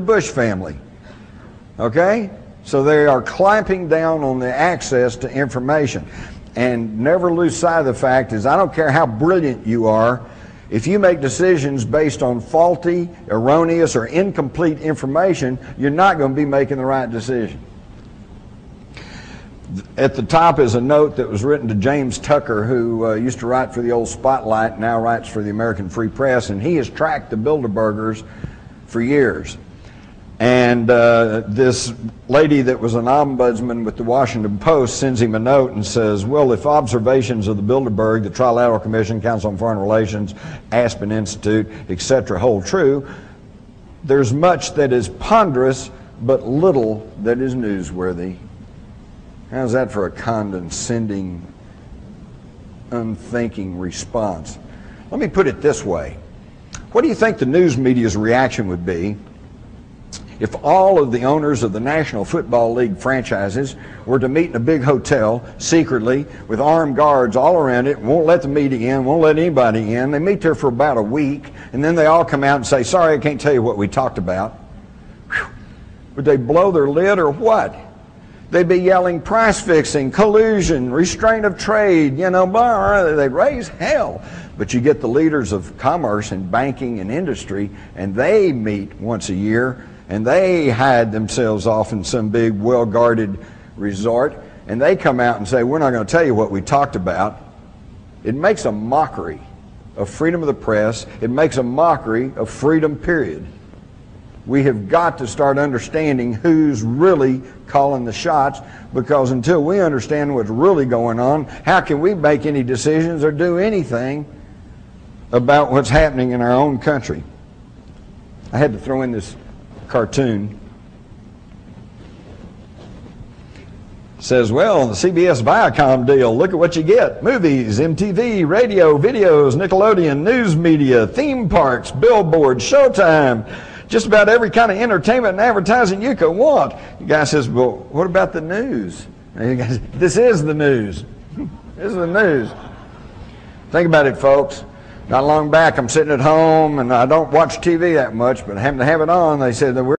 Bush family. Okay? So they are clamping down on the access to information. And never lose sight of the fact is, I don't care how brilliant you are, if you make decisions based on faulty, erroneous, or incomplete information, you're not going to be making the right decision. At the top is a note that was written to James Tucker, who used to write for the old Spotlight, now writes for the American Free Press, and he has tracked the Bilderbergers for years. And this lady that was an ombudsman with the Washington Post sends him a note and says, well, if observations of the Bilderberg, the Trilateral Commission, Council on Foreign Relations, Aspen Institute, etc. hold true, there's much that is ponderous, but little that is newsworthy. How's that for a condescending, unthinking response? Let me put it this way. What do you think the news media's reaction would be if all of the owners of the National Football League franchises were to meet in a big hotel secretly with armed guards all around it, won't let the media in, won't let anybody in? They meet there for about a week, and then they all come out and say, sorry, I can't tell you what we talked about. Whew. Would they blow their lid or what? They'd be yelling price fixing, collusion, restraint of trade, you know, blah, they'd raise hell. But you get the leaders of commerce and banking and industry, and they meet once a year, and they hide themselves off in some big, well-guarded resort, and they come out and say, we're not going to tell you what we talked about. It makes a mockery of freedom of the press. It makes a mockery of freedom, period. We have got to start understanding who's really calling the shots, because until we understand what's really going on, how can we make any decisions or do anything about what's happening in our own country? I had to throw in this cartoon. It says, well, the CBS Viacom deal, look at what you get. Movies, MTV, radio, videos, Nickelodeon, news media, theme parks, billboards, Showtime, just about every kind of entertainment and advertising you could want. The guy says, well, what about the news? And the guy says, this is the news. This is the news. Think about it, folks. Not long back, I'm sitting at home, and I don't watch TV that much, but I happen to have it on. They said that we're